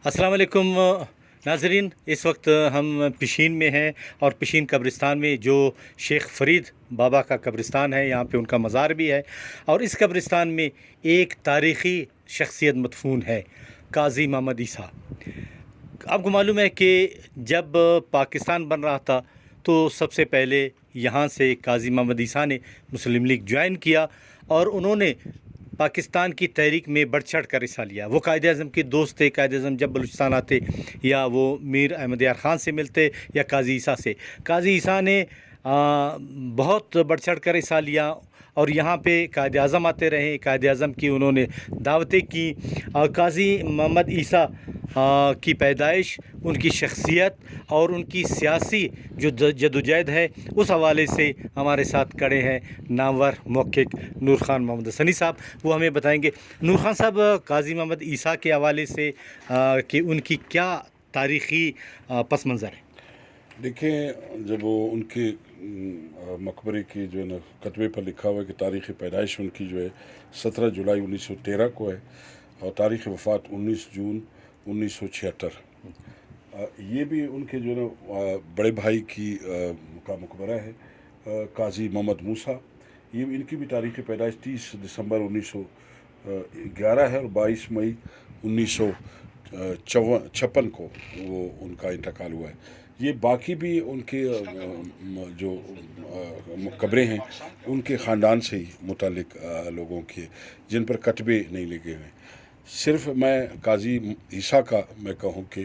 السلام علیکم ناظرین، اس وقت ہم پشین میں ہیں اور پشین قبرستان میں جو شیخ فرید بابا کا قبرستان ہے، یہاں پہ ان کا مزار بھی ہے، اور اس قبرستان میں ایک تاریخی شخصیت مدفون ہے، قاضی محمد عیسیٰ۔ آپ کو معلوم ہے کہ جب پاکستان بن رہا تھا تو سب سے پہلے یہاں سے قاضی محمد عیسیٰ نے مسلم لیگ جوائن کیا اور انہوں نے پاکستان کی تحریک میں بڑھ چڑھ کر حصہ لیا۔ وہ قائد اعظم کے دوست تھے۔ قائد اعظم جب بلوچستان آتے یا وہ میر احمد یار خان سے ملتے یا قاضی عیسیٰ سے، قاضی عیسیٰ نے بہت بڑھ چڑھ کر حصہ لیا اور یہاں پہ قائد اعظم آتے رہے، قائد اعظم کی انہوں نے دعوتیں کی۔ قاضی محمد عیسیٰ کی پیدائش، ان کی شخصیت اور ان کی سیاسی جو جدوجہد ہے، اس حوالے سے ہمارے ساتھ کڑے ہیں نامور محقق نور خان محمد حسنی صاحب۔ وہ ہمیں بتائیں گے۔ نور خان صاحب، قاضی محمد عیسیٰ کے حوالے سے کہ ان کی کیا تاریخی پس منظر ہے؟ دیکھیں، جب وہ ان کے مقبرے کی جو ہے نا کتبے پر لکھا ہوا ہے کہ تاریخ پیدائش ان کی جو ہے 17 جولائی 1913 کو ہے اور تاریخ وفات 19 جون 1976۔ یہ بھی ان کے جو ہے نا بڑے بھائی کا مقبرہ ہے، قاضی محمد موسیٰ۔ یہ ان کی بھی تاریخ پیدائش 30 دسمبر 1911 ہے اور 22 مئی 1956 کو وہ ان کا انتقال ہوا ہے۔ یہ باقی بھی ان کے جو قبریں ہیں ان کے خاندان سے ہی متعلق لوگوں کے، جن پر کتبے نہیں لگے ہوئے۔ صرف میں قاضی عیسیٰ کا میں کہوں کہ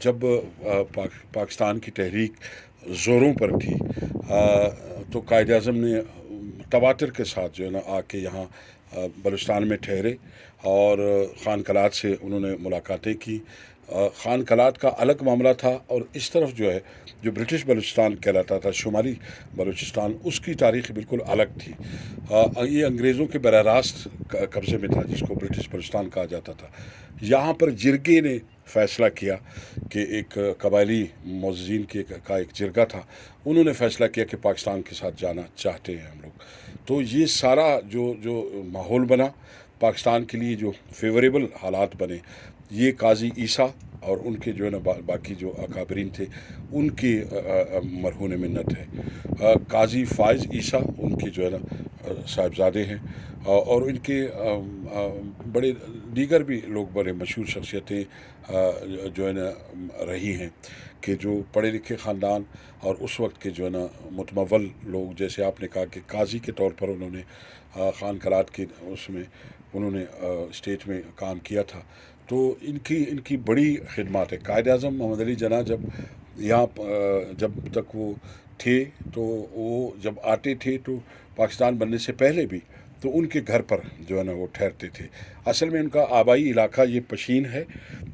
جب پاکستان کی تحریک زوروں پر تھی تو قائد اعظم نے تواتر کے ساتھ جو ہے نا آ کے یہاں بلوچستان میں ٹھہرے اور خان قلات سے انہوں نے ملاقاتیں کی۔ خان قلات کا الگ معاملہ تھا اور اس طرف جو ہے جو برٹش بلوچستان کہلاتا تھا، شمالی بلوچستان، اس کی تاریخ بالکل الگ تھی۔ یہ انگریزوں کے براہ راست قبضے میں تھا، جس کو برٹش بلوچستان کہا جاتا تھا۔ یہاں پر جرگے نے فیصلہ کیا کہ ایک قبائلی معززین کا ایک جرگہ تھا، انہوں نے فیصلہ کیا کہ پاکستان کے ساتھ جانا چاہتے ہیں ہم لوگ۔ تو یہ سارا جو ماحول بنا پاکستان کے لیے، جو فیوریبل حالات بنے، یہ قاضی عیسیٰ اور ان کے جو ہے نا باقی جو اکابرین تھے ان کی مرہون منت ہے۔ قاضی فائز عیسیٰ ان کے جو ہے نا صاحبزادے ہیں اور ان کے بڑے دیگر بھی لوگ، بڑے مشہور شخصیتیں جو ہے نا رہی ہیں کہ جو پڑھے لکھے خاندان اور اس وقت کے جو ہے نا متمول لوگ، جیسے آپ نے کہا کہ قاضی کے طور پر انہوں نے خان قلات کے اس میں انہوں نے اسٹیٹ میں کام کیا تھا، تو ان کی بڑی خدمات ہے۔ قائد اعظم محمد علی جناح جب تک وہ تھے تو وہ جب آتے تھے تو پاکستان بننے سے پہلے بھی تو ان کے گھر پر جو ہے نا وہ ٹھہرتے تھے۔ اصل میں ان کا آبائی علاقہ یہ پشین ہے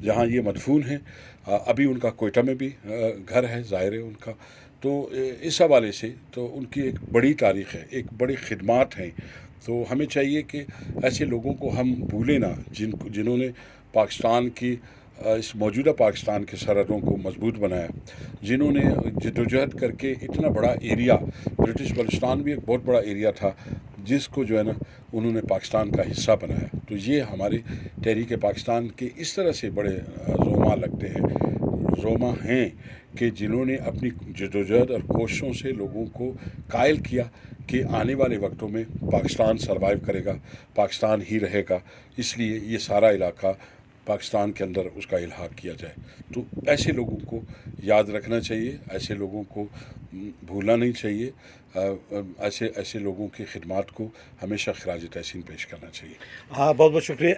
جہاں یہ مدفون ہیں۔ ابھی ان کا کوئٹہ میں بھی گھر ہے، ظاہر ہے ان کا۔ تو اس حوالے سے تو ان کی ایک بڑی تاریخ ہے، ایک بڑی خدمات ہیں۔ تو ہمیں چاہیے کہ ایسے لوگوں کو ہم بھولیں نہ، جنہوں نے پاکستان کی اس موجودہ پاکستان کے سرحدوں کو مضبوط بنایا، جنہوں نے جدوجہد کر کے اتنا بڑا ایریا، برٹش بلوچستان بھی ایک بہت بڑا ایریا تھا، جس کو جو ہے نا انہوں نے پاکستان کا حصہ بنایا۔ تو یہ ہمارے تحریک پاکستان کے اس طرح سے بڑے زعما لگتے ہیں، زعما ہیں کہ جنہوں نے اپنی جدوجہد اور کوششوں سے لوگوں کو قائل کیا کہ آنے والے وقتوں میں پاکستان سروائیو کرے گا، پاکستان ہی رہے گا، اس لیے یہ سارا علاقہ پاکستان کے اندر اس کا الحاق کیا جائے۔ تو ایسے لوگوں کو یاد رکھنا چاہیے، ایسے لوگوں کو بھولنا نہیں چاہیے، ایسے لوگوں کی خدمات کو ہمیشہ خراج تحسین پیش کرنا چاہیے۔ بہت بہت شکریہ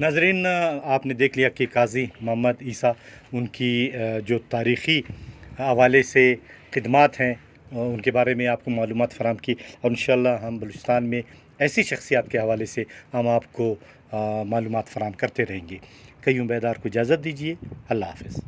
ناظرین، آپ نے دیکھ لیا کہ قاضی محمد عیسیٰ، ان کی جو تاریخی حوالے سے خدمات ہیں ان کے بارے میں آپ کو معلومات فراہم کی، اور انشاءاللہ ہم بلوچستان میں ایسی شخصیات کے حوالے سے ہم آپ کو معلومات فراہم کرتے رہیں گے۔ قیوم بیدار کو اجازت دیجیے۔ اللہ حافظ۔